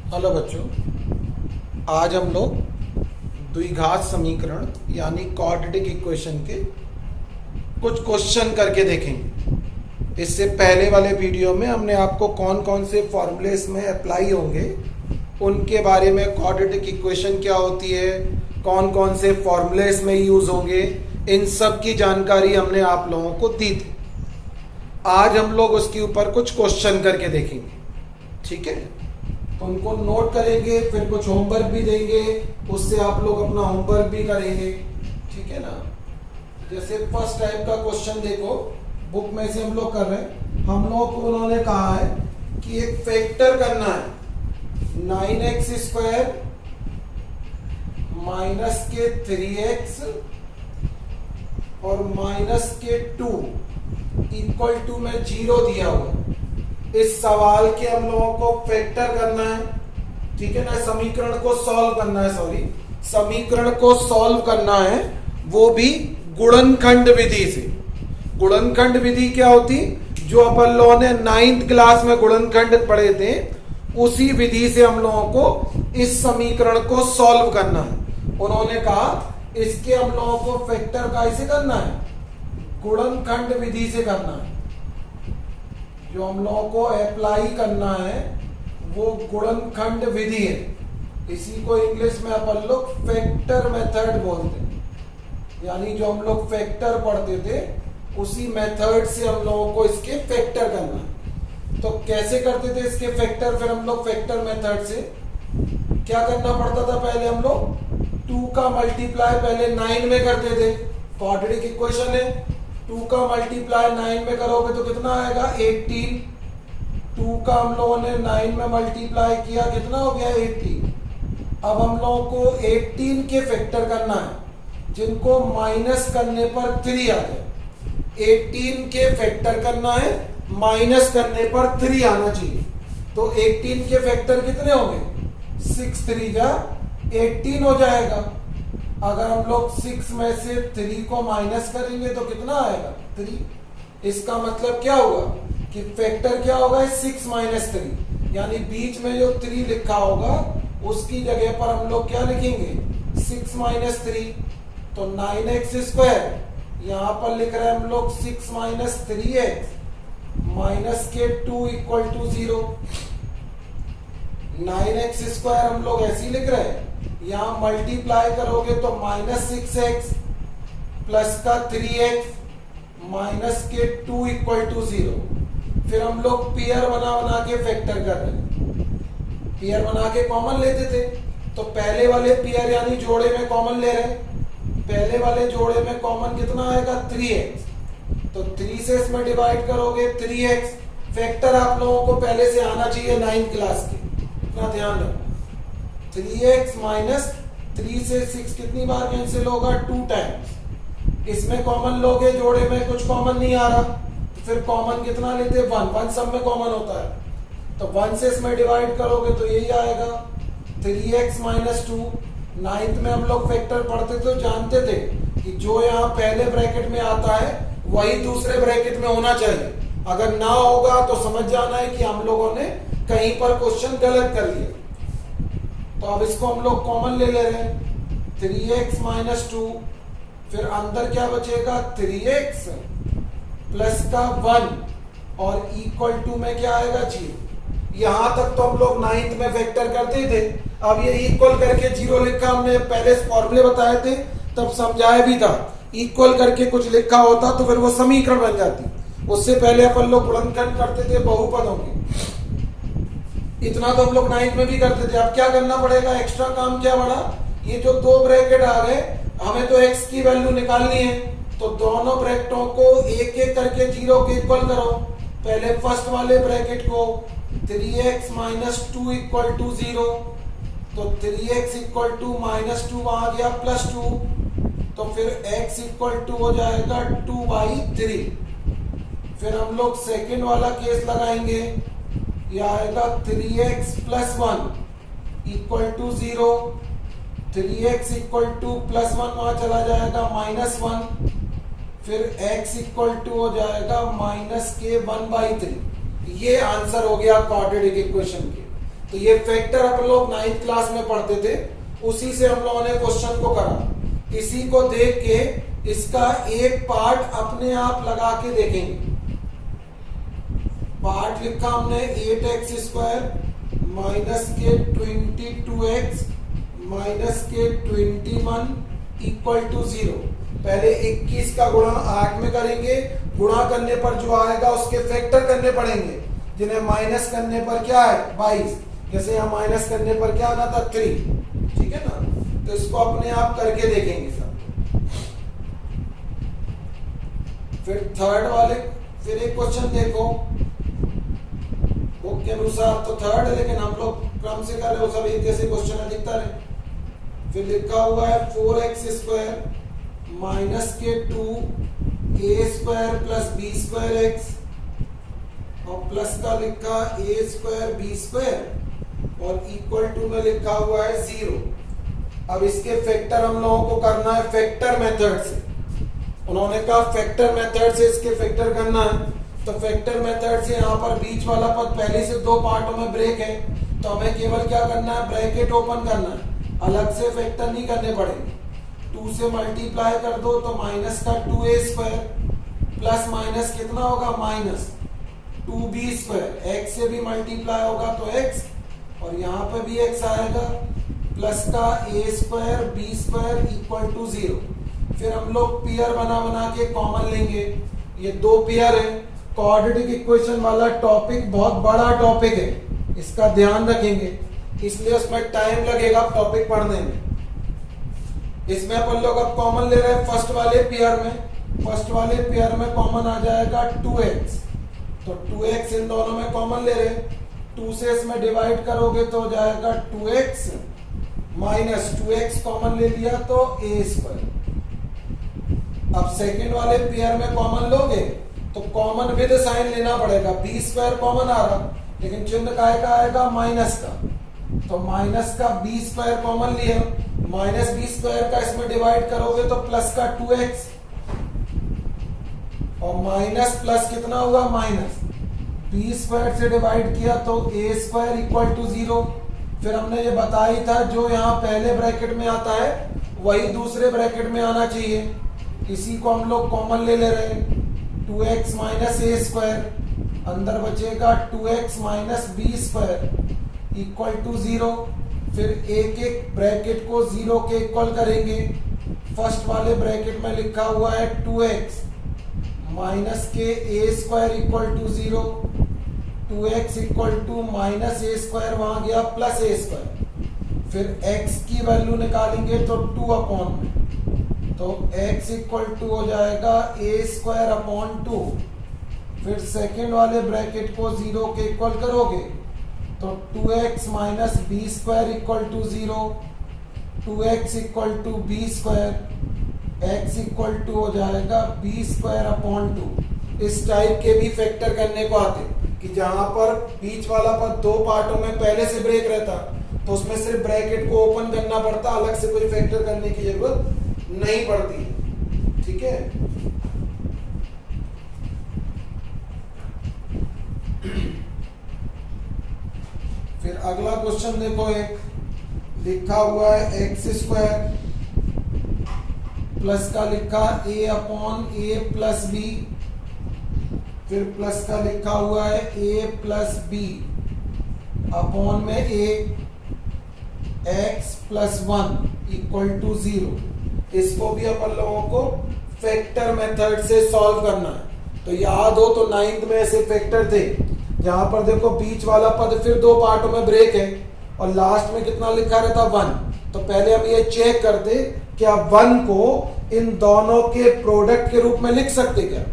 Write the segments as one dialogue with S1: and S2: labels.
S1: Hello बच्चों, आज हम लोग द्विघात समीकरण यानी क्वाड्रेटिक इक्वेशन के कुछ क्वेश्चन करके देखेंगे। इससे पहले वाले वीडियो में हमने आपको कौन कौन से फॉर्मूले इसमें अप्लाई होंगे उनके बारे में, क्वाड्रेटिक इक्वेशन क्या होती है, कौन कौन से फॉर्मूले इसमें यूज होंगे, इन सब की जानकारी हमने आप लोगों को दी थी। आज हम लोग उसके ऊपर कुछ क्वेश्चन करके देखेंगे, ठीक है। तो उनको नोट करेंगे, फिर कुछ होमवर्क भी देंगे, उससे आप लोग अपना होमवर्क भी करेंगे, ठीक है ना। जैसे फर्स्ट टाइप का क्वेश्चन देखो, बुक में से हम लोग कर रहे हैं। हम लोग को उन्होंने कहा है कि एक फैक्टर करना है 9x² माइनस के 3x और माइनस के 2 इक्वल टू में 0 दिया हुआ है। इस सवाल के हम लोगों को फैक्टर करना है, ठीक है ना। समीकरण को सॉल्व करना है, समीकरण को सॉल्व करना है, वो भी गुणनखंड विधि से। गुणनखंड विधि क्या होती, जो अपन लोगों ने 9th क्लास में गुणनखंड पढ़े थे, उसी विधि से हम लोगों को इस समीकरण को सॉल्व करना है। उन्होंने कहा इसके हम लोगों को फैक्टर कैसे करना है, गुणनखंड विधि से करना है। जो हम लोगों को अप्लाई करना है वो गुणनखंड विधि है। इसी को इंग्लिश में अपन लोग फैक्टर मेथड बोलते हैं, यानी जो हम लोग फैक्टर पढ़ते थे उसी मेथड से हम लोगों को इसके फैक्टर करना है। तो कैसे करते थे इसके फैक्टर, फिर हम लोग फैक्टर मेथड से क्या करना पड़ता था, पहले हम लोग 2 का मल्टीप्लाई पहले 9 में करते थे। क्वाड्रेटिक इक्वेशन है, 2 का मल्टीप्लाई 9 में करोगे तो कितना आएगा 18। 2 का हम लोगों ने 9 में मल्टीप्लाई किया, कितना हो गया 18। अब हम लोगों को 18 के फैक्टर करना है, जिनको माइनस करने पर 3 आ जाए। 18 के फैक्टर करना है, माइनस करने पर 3 आना चाहिए। तो 18 के फैक्टर कितने होंगे, 6 3 जा 18 हो जाएगा। अगर हम लोग 6 में से 3 को माइनस करेंगे तो कितना आएगा 3। इसका मतलब क्या होगा कि फैक्टर क्या होगा 6 माइनस 3, यानी बीच में जो 3 लिखा होगा उसकी जगह पर हम लोग क्या लिखेंगे 6 माइनस 3। तो 9x² यहां पर लिख रहे हैं हम लोग 6 माइनस 3x माइनस के 2 इक्वल टू 0। 9x² हम लोग ऐसे ही लिख रहे हैं, यहां मल्टीप्लाई करोगे तो माइनस 6x प्लस का 3x माइनस के 2 इक्वल टू 0। फिर हम लोग पेयर बना के फैक्टर कर रहे हैं। पेयर बना के कॉमन लेते थे, तो पहले वाले पेयर यानी जोड़े में कॉमन ले रहे हैं। पहले वाले जोड़े में कॉमन कितना आएगा 3x, तो 3 से इसमें डिवाइड करोगे 3x। फैक्टर आप लोगों को पहले से आना चाहिए 9th क्लास के, इतना ध्यान रखो। 3x माइनस 3 से 6 कितनी बार कैंसिल होगा 2 टाइम्स। इसमें कॉमन लोगे, जोड़े में कुछ कॉमन नहीं आ रहा, तो फिर कॉमन कितना लेते 1 सब में कॉमन होता है। तो 1 से इसमें डिवाइड करोगे तो यही आएगा 3x माइनस 2। 9th में हम लोग फैक्टर पढ़ते तो जानते थे कि जो यहाँ पहले ब्रैकेट में आता है वही दूसरे ब्रैकेट में होना चाहिए। अगर ना होगा तो समझ जाना है कि हम लोगों ने कहीं पर क्वेश्चन गलत कर लिया। तो अब इसको हम लोग कॉमन ले रहे हैं 3x माइनस 2, फिर अंदर क्या बचेगा 3x प्लस का 1 और इक्वल टू में क्या आएगा 0। यहां तक तो हम लोग 9th में फैक्टर करते थे। अब ये इक्वल करके 0 लिखा, हमने पहले फॉर्मूले बताए थे तब समझाया भी था। इक्वल करके कुछ लिखा होता तो फिर वो समीकरण बन जाती। उससे पहले अपन लोग गुणनखंड करते थे बहुपदों की, इतना तो हम लोग 9th में भी करते थे। अब क्या करना पड़ेगा, एक्स्ट्रा काम क्या बढ़ा, ये जो 2 ब्रैकेट आ गए, हमें तो x की वैल्यू निकालनी है। तो दोनों ब्रैकेटों को एक एक करके 0 के इक्वल करो। पहले फर्स्ट वाले ब्रैकेट को 3x माइनस 2 इक्वल टू 0, तो 3x इक्वल टू माइनस 2 आ गया प्लस 2, तो फिर x इक्वल टू हो जाएगा 2/3। फिर हम लोग सेकेंड वाला केस लगाएंगे, यह आएगा 3x plus 1 equal to 0। 3x equal to plus 1 वहां चला जाएगा माइनस 1, फिर x इक्वल टू हो जाएगा माइनस के 1/3। ये आंसर हो गया क्वाड्रेटिक इक्वेशन के। तो ये फैक्टर अपन लोग 9th क्लास में पढ़ते थे, उसी से हम लोगों ने क्वेश्चन को करा। इसी को देख के इसका एक पार्ट अपने आप लगा के देखेंगे। पार्ट लिखा हमने 8x स्क्वायर माइनस के 22x माइनस के 21 इक्वल टू 0। पहले 21 का गुणा 8 में करेंगे, गुणा करने पर जो आएगा उसके फैक्टर करने पड़ेंगे, जिन्हें माइनस करने पर क्या है 22। जैसे यहाँ माइनस करने पर क्या आना था 3, ठीक है ना। तो इसको अपने आप करके देखेंगे सब। फिर थर्ड वाले, फिर एक क्वेश्चन देखो बुक के अनुसार तो थर्ड है, लेकिन हम लोग क्रम से कर रहे हो, सब एक जैसे क्वेश्चन अधिकतर है। फिर लिखा हुआ है 4x स्क्वायर माइनस के 2 a square plus b square x, और प्लस का लिखा a स्क्वायर b स्क्वायर और इक्वल टू में लिखा हुआ है 0। अब इसके फैक्टर हम लोगों को करना है फैक्टर मेथड से। उन्होंने कहा फैक्टर मेथड से इसके फैक्टर करना है, तो फैक्टर मेथड से यहाँ पर बीच वाला पद पहले से 2 पार्टों में ब्रेक है, तो हमें केवल क्या करना है ब्रैकेट ओपन करना है, अलग से फैक्टर नहीं करने पड़ेंगे। 2 से मल्टीप्लाई कर दो तो माइनस का 2a स्क्वायर प्लस माइनस कितना होगा माइनस 2b स्क्वायर, x से भी मल्टीप्लाई होगा तो x और यहाँ पे भी x आएगा, प्लस का a square b square equal to 0। फिर हम लोग पेयर बना बना के कॉमन लेंगे। ये 2 पेयर है। क्वाड्रेटिक इक्वेशन वाला टॉपिक बहुत बड़ा टॉपिक है, इसका ध्यान रखेंगे, इसलिए उसमें टाइम लगेगा टॉपिक पढ़ने में। इसमें अपन लोग अब कॉमन ले रहे हैं फर्स्ट वाले पेयर में। फर्स्ट वाले पेयर में कॉमन आ जाएगा 2x, तो 2x इन दोनों में कॉमन ले रहे हैं। 2 से इसमें डिवाइड करोगे तो हो जाएगा 2x माइनस 2x कॉमन ले लिया तो a स्क्वायर। अब सेकंड वाले पेयर में कॉमन लोगे तो कॉमन विद साइन लेना पड़ेगा। b स्क्वायर कॉमन आ रहा, लेकिन चिन्ह काय का आएगा माइनस का, तो माइनस का b स्क्वायर कॉमन लिया, माइनस b स्क्वायर का इसमें डिवाइड करोगे तो प्लस का 2x और माइनस प्लस कितना होगा माइनस b स्क्वायर से डिवाइड किया तो a स्क्वायर इक्वल टू 0। फिर हमने ये बताया था जो यहाँ पहले ब्रैकेट में आता है वही दूसरे ब्रैकेट में आना चाहिए, इसी को हम लोग कॉमन ले रहे हैं। 2x माइनस a स्क्वायर, अंदर बचेगा 2x minus b square equal to 0। फिर एक एक ब्रैकेट को 0 के इक्वल करेंगे। फर्स्ट वाले ब्रैकेट में लिखा हुआ है 2x माइनस के a square equal to 0, 2x equal to minus a square वहां गया प्लस a स्क्वायर। फिर x की वैल्यू निकालेंगे तो 2 अपॉन में, तो x इक्वल टू हो जाएगा a स्क्वायर अपॉन 2। फिर सेकेंड वाले ब्रैकेट को 0 के इक्वल करोगे तो 2x minus b square equal to 0, 2x equal to b square, x equal to हो जाएगा b स्क्वायर अपॉन 2। इस टाइप के भी फैक्टर करने को आते कि जहां पर बीच वाला पद 2 पार्टों में पहले से ब्रेक रहता तो उसमें सिर्फ ब्रैकेट को ओपन करना पड़ता, अलग से कोई फैक्टर करने की जरूरत नहीं पड़ती। ठीक है, फिर अगला क्वेश्चन देखो, एक लिखा हुआ है एक्स स्क्वायर प्लस का लिखा a upon a plus B, फिर प्लस का लिखा हुआ है a प्लस बी अपॉन में a x plus 1 equal to 0। इसको भी अपन लोगों को फैक्टर मेथड से सॉल्व करना है। तो याद हो तो 9th में ऐसे फैक्टर थे जहां पर देखो बीच वाला पद फिर 2 पार्टों में ब्रेक है और लास्ट में कितना लिखा रहता 1। तो पहले हम ये चेक करते क्या 1 को इन दोनों के प्रोडक्ट के रूप में लिख सकते, क्या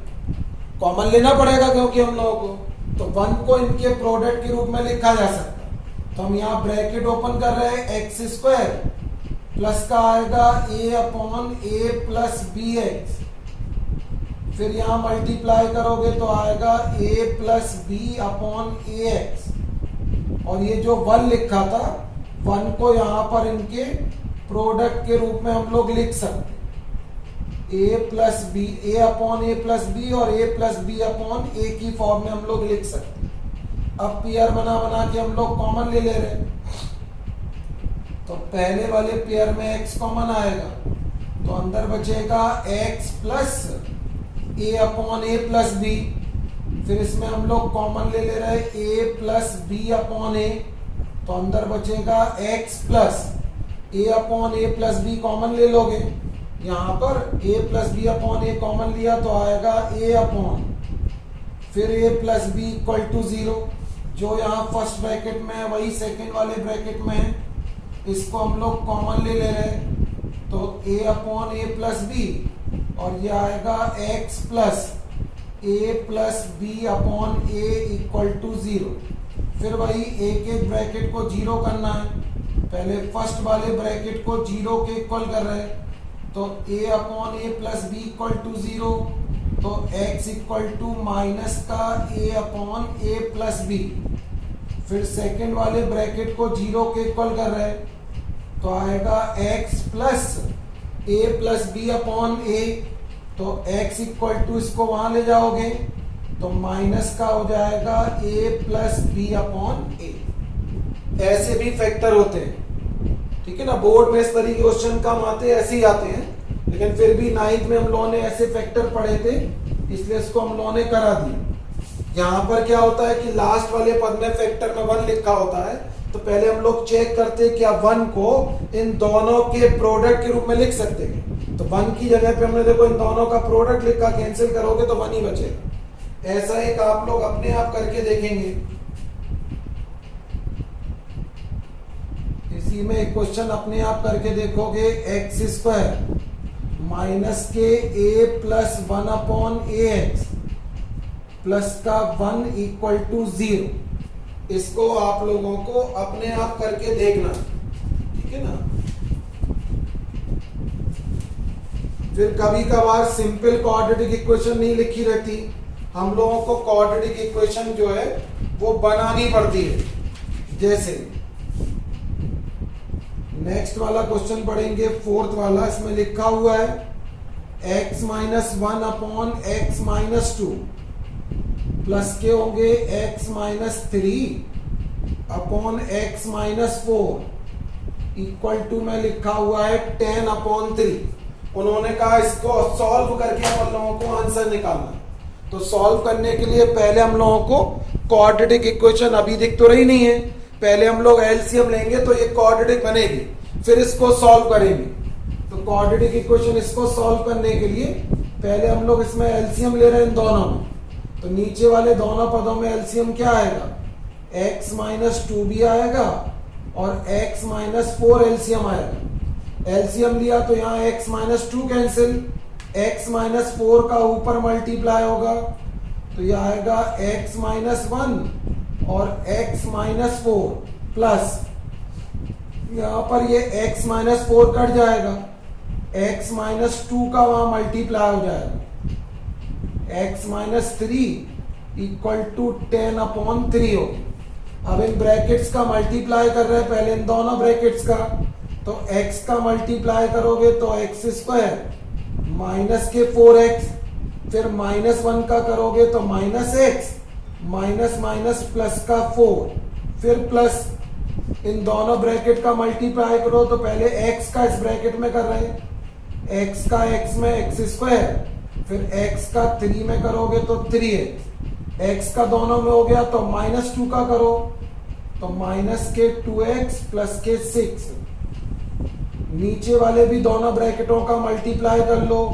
S1: कॉमन लेना पड़ेगा क्योंकि हम लोगों को, तो 1 को इनके प्रोडक्ट के रूप में लिखा जा सकता। तो हम यहाँ ब्रैकेट ओपन कर रहे हैं एक्स स्क्वायर प्लस का आएगा a upon a plus B X, फिर यहाँ मल्टीप्लाई करोगे तो आएगा a plus B upon A X, और ये जो 1 लिखा था 1 को यहाँ पर इनके प्रोडक्ट के रूप में हम लोग लिख सकते a plus B, A upon A plus B और a plus B upon A की फॉर्म में हम लोग लिख सकते। अब पेयर बना बना के हम लोग कॉमन ले रहे हैं, तो पहले वाले पेयर में x कॉमन आएगा, तो अंदर बचेगा x plus a upon a plus b। फिर इसमें हम लोग कॉमन ले रहे हैं a plus b upon a, तो अंदर बचेगा x plus a upon a plus b common ले लोगे। यहाँ पर a plus B upon a common लिया तो आएगा a अपॉन फिर a plus b equal to 0। जो यहाँ फर्स्ट ब्रैकेट में है वही सेकेंड वाले ब्रैकेट में है, इसको हम लोग कॉमन ले रहे हैं, तो a upon a plus B और ये आएगा x plus a plus B upon a equal to 0। फिर वही एक एक ब्रैकेट को जीरो करना है, पहले फर्स्ट वाले ब्रैकेट को जीरो के इक्वल कर रहे हैं, तो a upon a plus b equal to 0, तो x इक्वल टू माइनस का a upon a plus B. फिर सेकेंड वाले ब्रैकेट को जीरो के इक्वल कर रहे हैं, तो आएगा x plus a plus B upon a, तो x इक्वल टू इसको वहां ले जाओगे तो माइनस का हो जाएगा a plus B upon a। ऐसे भी फैक्टर होते हैं, ठीक है ना। बोर्ड में इस तरीके क्वेश्चन कम आते हैं, ऐसे ही आते हैं, लेकिन फिर भी नाइन्थ में हम लोगों ने ऐसे फैक्टर पढ़े थे, इसलिए इसको हम लोगों ने करा दिया। यहाँ पर क्या होता है कि लास्ट वाले पद में फैक्टर में 1 लिखा होता है, तो पहले हम लोग चेक करते हैं क्या 1 को इन दोनों के प्रोडक्ट के रूप में लिख सकते हैं। तो 1 की जगह पे हमने देखो इन दोनों का प्रोडक्ट लिखा, कैंसिल करोगे तो 1 ही बचेगा। ऐसा एक आप लोग अपने आप करके देखेंगे। इसी में एक क्वेश्चन अपने आप करके देखोगे, एक्स स्क्वायर माइनस के a plus 1 upon A x plus का 1 इक्वल टू 0। इसको आप लोगों को अपने आप करके देखना, ठीक है ना। फिर कभी कभार सिंपल क्वाड्रेटिक इक्वेशन नहीं लिखी रहती, हम लोगों को क्वाड्रेटिक इक्वेशन जो है वो बनानी पड़ती है। जैसे नेक्स्ट वाला क्वेश्चन पढ़ेंगे, फोर्थ वाला, इसमें लिखा हुआ है x minus 1 upon x minus 2 plus के होंगे x minus 3 upon x minus 4 equal to में लिखा हुआ है 10 अपॉन 3। उन्होंने कहा इसको सॉल्व करके हम लोगों को आंसर निकालना। तो सॉल्व करने के लिए पहले हम लोगों को क्वाड्रेटिक इक्वेशन अभी दिख तो रही नहीं है, पहले हम लोग एलसीएम लेंगे तो ये क्वाड्रेटिक बनेगी, फिर इसको सॉल्व करेंगे। तो क्वाड्रेटिक इक्वेशन इसको सॉल्व करने के लिए पहले हम लोग इसमें एलसीएम ले रहे हैं इन दोनों में। तो नीचे वाले दोनों पदों में एलसीएम क्या आएगा, x माइनस 2 भी आएगा और x माइनस 4 एलसीएम आएगा। एलसीएम लिया तो यहाँ x minus 2 cancel, x minus 4 का ऊपर मल्टीप्लाई होगा, तो यह आएगा x माइनस 1 और x माइनस 4 प्लस यहां पर ये x माइनस 4 कट जाएगा, x माइनस 2 का वहां मल्टीप्लाई हो जाएगा, x minus 3 equal to 10 upon 3 हो। अब इन ब्रैकेट्स का मल्टीप्लाई कर रहे हैं पहले इन दोनों ब्रैकेट्स का, तो x का मल्टीप्लाई करोगे तो x स्क्वायर माइनस के 4x, फिर माइनस 1 का करोगे तो minus x, minus minus plus का 4, फिर प्लस इन दोनों ब्रैकेट का मल्टीप्लाई करो तो पहले x का इस ब्रैकेट में कर रहे हैं, x का x में x स्क्वायर, फिर x का 3 में करोगे तो 3x, x का दोनों में हो गया तो माइनस 2 का करो तो माइनस के 2x प्लस के 6। नीचे वाले भी दोनों ब्रैकेटों का मल्टीप्लाई कर लो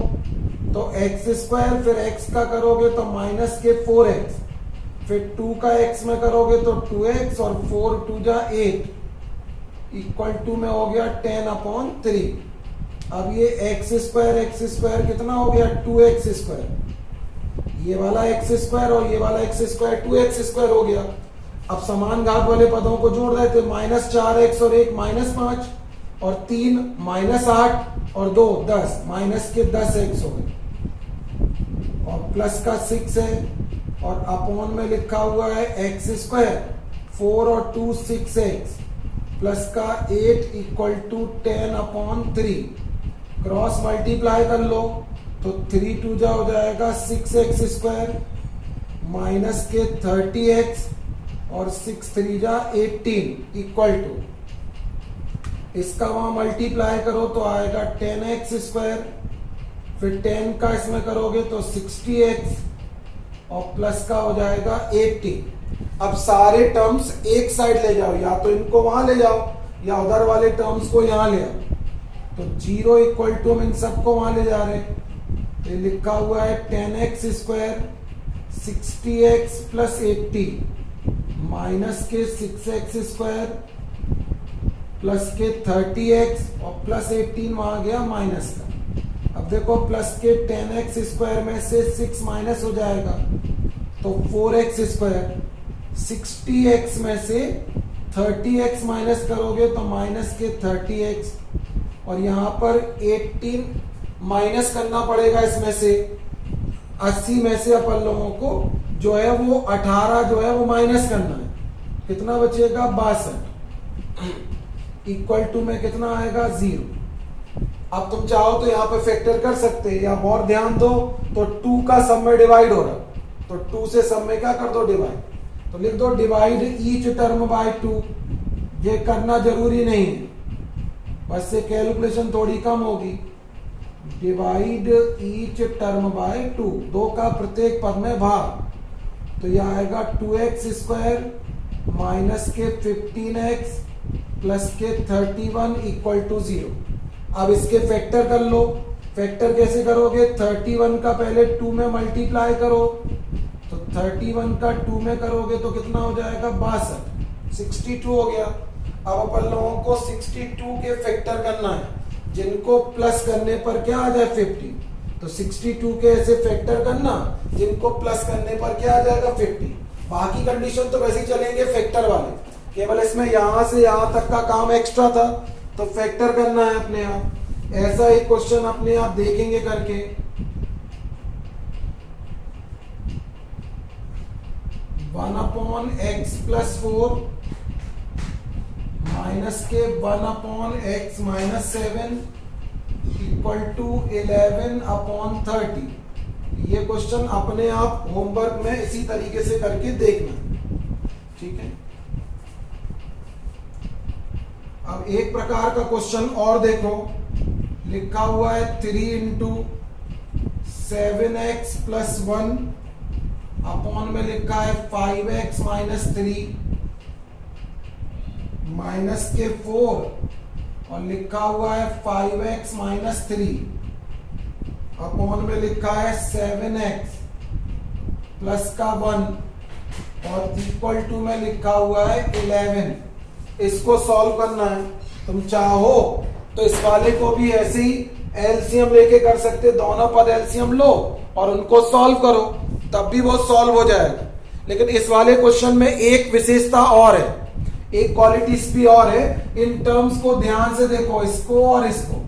S1: तो x स्क्वायर, फिर x का करोगे तो माइनस के 4x, फिर 2 का x में करोगे तो 2x और 4 2 जा 8 इक्वल टू में हो गया 10 अपॉन 3। अब ये x स्क्वायर कितना हो गया 2x स्क्वायर, ये वाला x स्क्वायर और ये वाला x स्क्वायर 2x स्क्वायर हो गया। अब समान घात वाले पदों को जोड़ रहे थे, माइनस 4x और 1 माइनस 5 और 3 माइनस 8 और 2 10, माइनस के 10x हो गए और प्लस का 6 है और अपॉन में लिखा हुआ है x स्क्वायर 4 और 2 6x प्लस का 8 equal to 10 upon 3। Cross multiply कर लो तो 3 2 हो जाएगा 6x स्क्वायर माइनस के 30x और 6 3 जा 18 इक्वल टू, इसका वहां मल्टीप्लाई करो तो आएगा 10x स्क्वायर, फिर 10 का इसमें करोगे तो 60x और प्लस का हो जाएगा 80। अब सारे टर्म्स एक साइड ले जाओ, या तो इनको वहां ले जाओ या उधर वाले टर्म्स को यहां ले आओ। तो 0 इक्वल टू हम इन सबको वहां ले जा रहे हैं। ये लिखा हुआ है 10x square 60x plus 80 minus के 6x स्क्वायर प्लस के 30x और प्लस 18 वहां गया माइनस का। अब देखो प्लस के 10x स्क्वायर में से 6 माइनस हो जाएगा तो 4x स्क्वायर, 60x में से 30x माइनस करोगे तो माइनस के 30x, और यहां पर 18 माइनस करना पड़ेगा इसमें से 80 में से अपन लोगों को जो है वो 18 जो है वो माइनस करना है। कितना बचेगा 62 इक्वल टू में कितना आएगा 0। अब तुम चाहो तो यहाँ पे फैक्टर कर सकते हैं, या और ध्यान दो तो 2 का सब में डिवाइड हो रहा, तो 2 से सब में क्या कर दो डिवाइड, तो लिख दो डिवाइड ईच टर्म बाय 2। ये करना जरूरी नहीं है, बस से कैलकुलेशन थोड़ी कम होगी। डिवाइड ईच टर्म बाय 2, 2 का प्रत्येक पद में भाग, तो यह आएगा 2x स्क्वायर माइनस के 15x प्लस के 31 इक्वल टू 0। अब इसके फैक्टर कर लो। फैक्टर कैसे करोगे, 31 का पहले 2 में मल्टीप्लाई करो, तो 31 का 2 में करोगे तो कितना हो जाएगा 62, 62 हो गया। अब अपन लोगों को 62 के फैक्टर करना है, जिनको प्लस करने पर क्या आ जाए 50, तो 62 के ऐसे फैक्टर करना जिनको प्लस करने पर क्या आ जाएगा 50। बाकी कंडीशन तो वैसे ही चलेंगे फैक्टर वाले, केवल इसमें यहां से यहां तक का काम एक्स्ट्रा था तो फैक्टर करना है अपने आप। ऐसा एक क्वेश्चन अपने आप देखेंगे करके। One upon x plus 4 minus के 1 upon x minus 7 equal to 11 upon 30। ये क्वेश्चन अपने आप होमवर्क में इसी तरीके से करके देखना, ठीक है। अब एक प्रकार का क्वेश्चन और देखो, लिखा हुआ है 3 इंटू 7x प्लस 1 अपॉन में लिखा है 5x माइनस 3 माइनस के 4 और लिखा हुआ है 5x माइनस 3 अपॉन में लिखा है 7x प्लस का 1 और इक्वल टू में लिखा हुआ है 11। इसको सॉल्व करना है। तुम चाहो तो इस वाले को भी ऐसे ही एलसीएम लेके कर सकते, दोनों पद एलसीएम लो और उनको सॉल्व करो, तब भी वो सॉल्व हो जाएगा। लेकिन इस वाले क्वेश्चन में एक विशेषता और है, एक क्वालिटी भी और है। इन टर्म्स को ध्यान से देखो, इसको और इसको,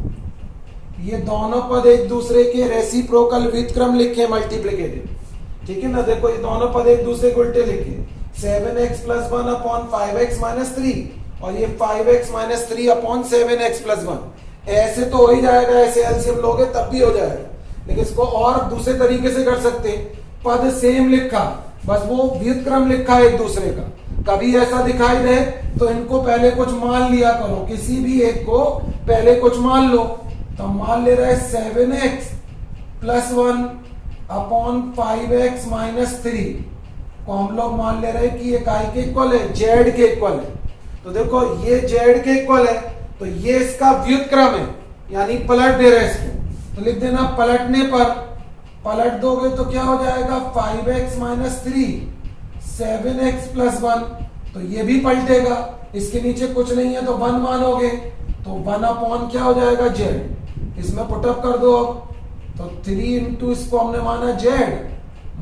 S1: ये दोनों पद एक दूसरे के रेसिप्रोकल व्युत्क्रम लिखे, मल्टीप्लिकेटिव, ठीक है ना। देखो ये दोनों पद एक दूसरे को उल्टे लिखे, 7x plus 1 upon 5x minus 3 और ये 5x minus 3 upon 7x plus 1। ऐसे तो हो ही जाएगा, ऐसे एलसीएम लोगे तब भी हो जाएगा। लेकिन इसको और दूसरे तरीके से कर सकते, पद सेम लिखा, बस वो व्युत्क्रम लिखा है एक दूसरे का। कभी ऐसा दिखाई दे तो इनको पहले कुछ मान लिया करो, किसी भी एक को पहले कुछ मान लो। तो मान ले रहे 7x plus 1 upon 5x minus 3 को हम लोग मान ले रहे कि ये काय के इक्वल है, जेड के इक्वल है। तो देखो ये जेड के इक्वल है तो ये इसका व्युत्क्रम है, यानी पलट दे रहे इसको। तो लिख देना पलटने पर, पलट दोगे तो क्या हो जाएगा 5x माइनस 3 7x प्लस 1, तो ये भी पलटेगा, इसके नीचे कुछ नहीं है तो 1 मानोगे तो 1 अपॉन क्या हो जाएगा जेड। इसमें पुटअप कर दो। तो 3 इंटू इसको हमने माना जेड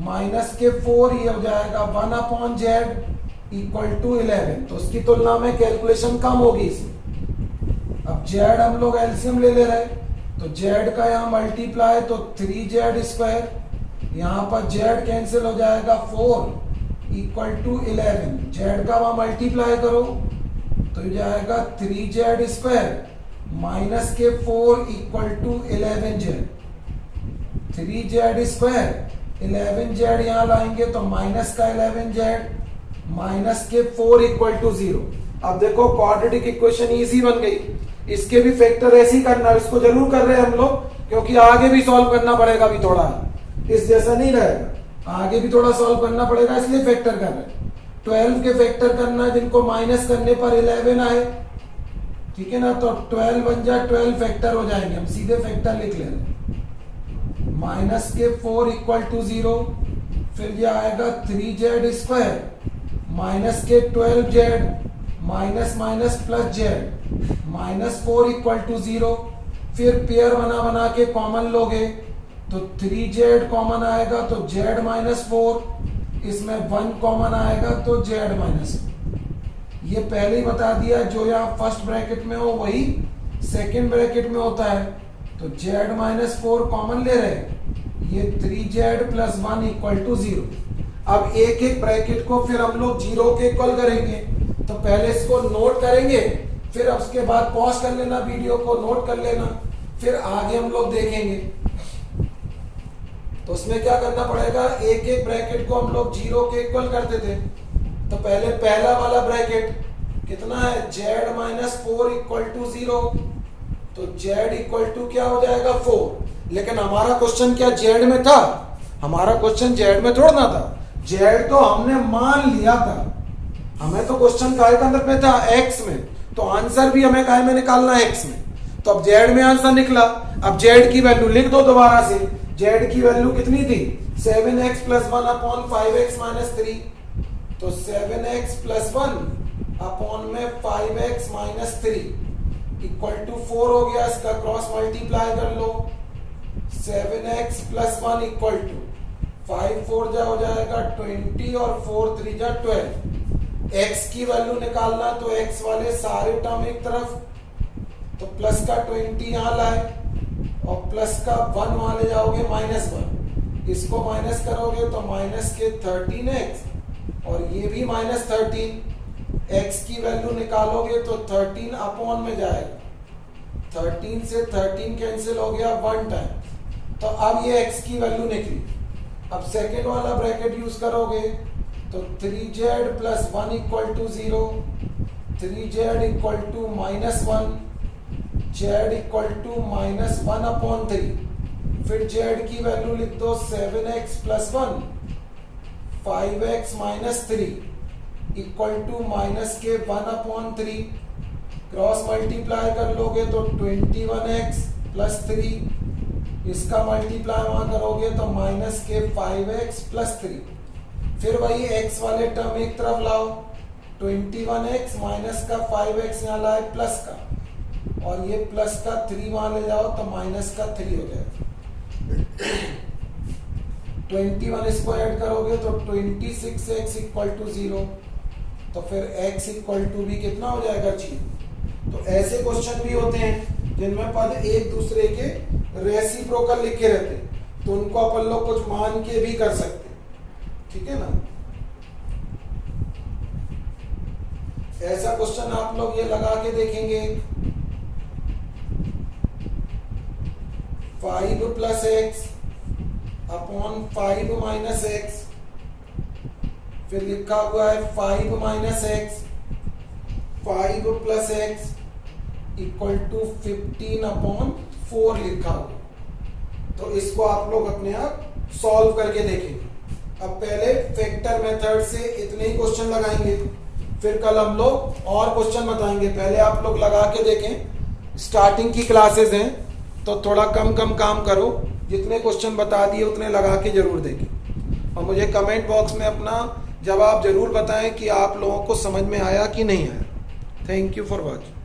S1: माइनस के 4, ये हो जाएगा 1 अपॉन जेड इक्वल टू 11। तो उसकी तुलना में कैलकुलेशन कम होगी इसमें। अब जेड हम लोग एलसीएम ले रहे, तो जेड का यहाँ मल्टीप्लाई तो 3z स्क्वायर, यहाँ पर जेड कैंसिल हो जाएगा 4 इक्वल टू 11। जेड का वहां मल्टीप्लाई करो तो जाएगा 3z स्क्वायर माइनस के 4 equal to 11z। 3z square 11z यहां लाएंगे तो माइनस का 11z माइनस के 4 इक्वल टू 0। अब देखो क्वाड्रेटिक इक्वेशन इजी बन गई, इसके भी फैक्टर ऐसे ही करना है, इसको जरूर कर रहे हैं हम लोग क्योंकि आगे भी सॉल्व करना पड़ेगा, अभी थोड़ा इस जैसा नहीं रहेगा, आगे भी थोड़ा सॉल्व करना पड़ेगा, इसलिए फैक्टर कर रहे हैं। 12 के फैक्टर करना है जिनको माइनस करने पर 11 आए, ठीक है ना, तो 12 बन जाए 12 फैक्टर हो जाएंगे, हम सीधे फैक्टर लिख ले रहे हैं। माइनस के 4 इक्वल टू 0, फिर ये आएगा 3z स्क्वायर माइनस के 12z minus minus plus z minus 4 equal to 0, फिर पेयर बना बना के कॉमन लोगे तो 3z कॉमन आएगा तो z माइनस 4, इसमें 1 कॉमन आएगा तो z माइनस। ये पहले ही बता दिया, जो यहाँ फर्स्ट ब्रैकेट में हो वही सेकंड ब्रैकेट में होता है, तो z माइनस 4 कॉमन ले रहे, ये 3z प्लस 1 इक्वल टू 0। अब एक एक ब्रैकेट को फिर हम लोग 0 के इक्वल करेंगे, तो पहले इसको नोट करेंगे, फिर अब उसके बाद पॉज कर लेना, वीडियो को नोट कर लेना, फिर आगे हम लोग देखेंगे। तो उसमें क्या करना पड़ेगा, एक एक ब्रैकेट को हम लोग 0 के इक्वल करते थे, तो पहले पहला वाला ब्रैकेट कितना है, z माइनस 4 इक्वल टू 0, तो z इक्वल टू क्या हो जाएगा 4। लेकिन हमारा क्वेश्चन क्या z में था, हमारा क्वेश्चन z में थोड़ा ना था, z तो हमने मान लिया था, हमें तो क्वेश्चन काय के अंदर में था x में, तो आंसर भी हमें काय में निकालना है x में, तो अब z में आंसर निकला। अब z की वैल्यू लिख दो दोबारा से, z की वैल्यू कितनी थी 7x plus 1 upon 5x minus 3, तो 7x प्लस 1 अपॉन में 5x माइनस 3 इक्वल टू 4 हो गया, इसका क्रॉस मल्टीप्लाई कर लो, 7x प्लस 1 इक्वल टू 5 4 जा हो जाएगा 20 और 4 3 जा 12। x की वैल्यू निकालना तो x वाले सारे टर्म एक तरफ, तो प्लस का 20 यहां लाए और प्लस का 1 वहां ले जाओगे माइनस 1, इसको माइनस करोगे तो माइनस के 13x और ये भी माइनस 13, x की वैल्यू निकालोगे तो 13 अपॉन में जाएगा, 13 से 13 कैंसिल हो गया 1 टाइम, तो अब ये x की वैल्यू निकली। अब सेकेंड वाला ब्रैकेट यूज करोगे तो 3z plus 1 equal to 0, 3z equal to minus 1, z equal to minus 1 upon 3, फिर z की वैल्यू लिख दो 7x plus 1, 5x minus 3 equal to minus के 1 अपॉन 3, क्रॉस मल्टीप्लाई कर लोगे तो 21x प्लस 3, इसका मल्टीप्लाई वहां करोगे तो माइनस के 5x प्लस 3, फिर वही x वाले टर्म एक तरफ लाओ, 21x माइनस का 5x यहाँ लाए प्लस का, और ये प्लस का 3 वहां ले जाओ तो माइनस का 3 हो जाएगा। 21 इसको ऐड करोगे तो 26x इक्वल टू 0, तो फिर x इक्वल टू भी कितना हो जाएगा 0। तो ऐसे क्वेश्चन भी होते हैं जिनमें पद एक दूसरे के रेसिप्रोकल लिखे रहते हैं, तो उनको अपन लोग कुछ मान के भी कर सकते हैं, ठीक है ना। ऐसा क्वेश्चन आप लोग ये लगा के देखेंगे, 5 plus x upon 5 minus x, फिर लिखा हुआ है 5 minus x, 5 plus x equal to 15 upon 4 लिखा हुआ, तो इसको आप लोग अपने आप सॉल्व करके देखेंगे। अब पहले फैक्टर मेथड से इतने ही क्वेश्चन लगाएंगे, फिर कल हम लोग और क्वेश्चन बताएंगे। पहले आप लोग लगा के देखें, स्टार्टिंग की क्लासेस हैं तो थोड़ा कम कम काम करो, जितने क्वेश्चन बता दिए उतने लगा के जरूर देखें, और मुझे कमेंट बॉक्स में अपना जवाब जरूर बताएं कि आप लोगों को समझ में आया कि नहीं आया। Thank you for watching.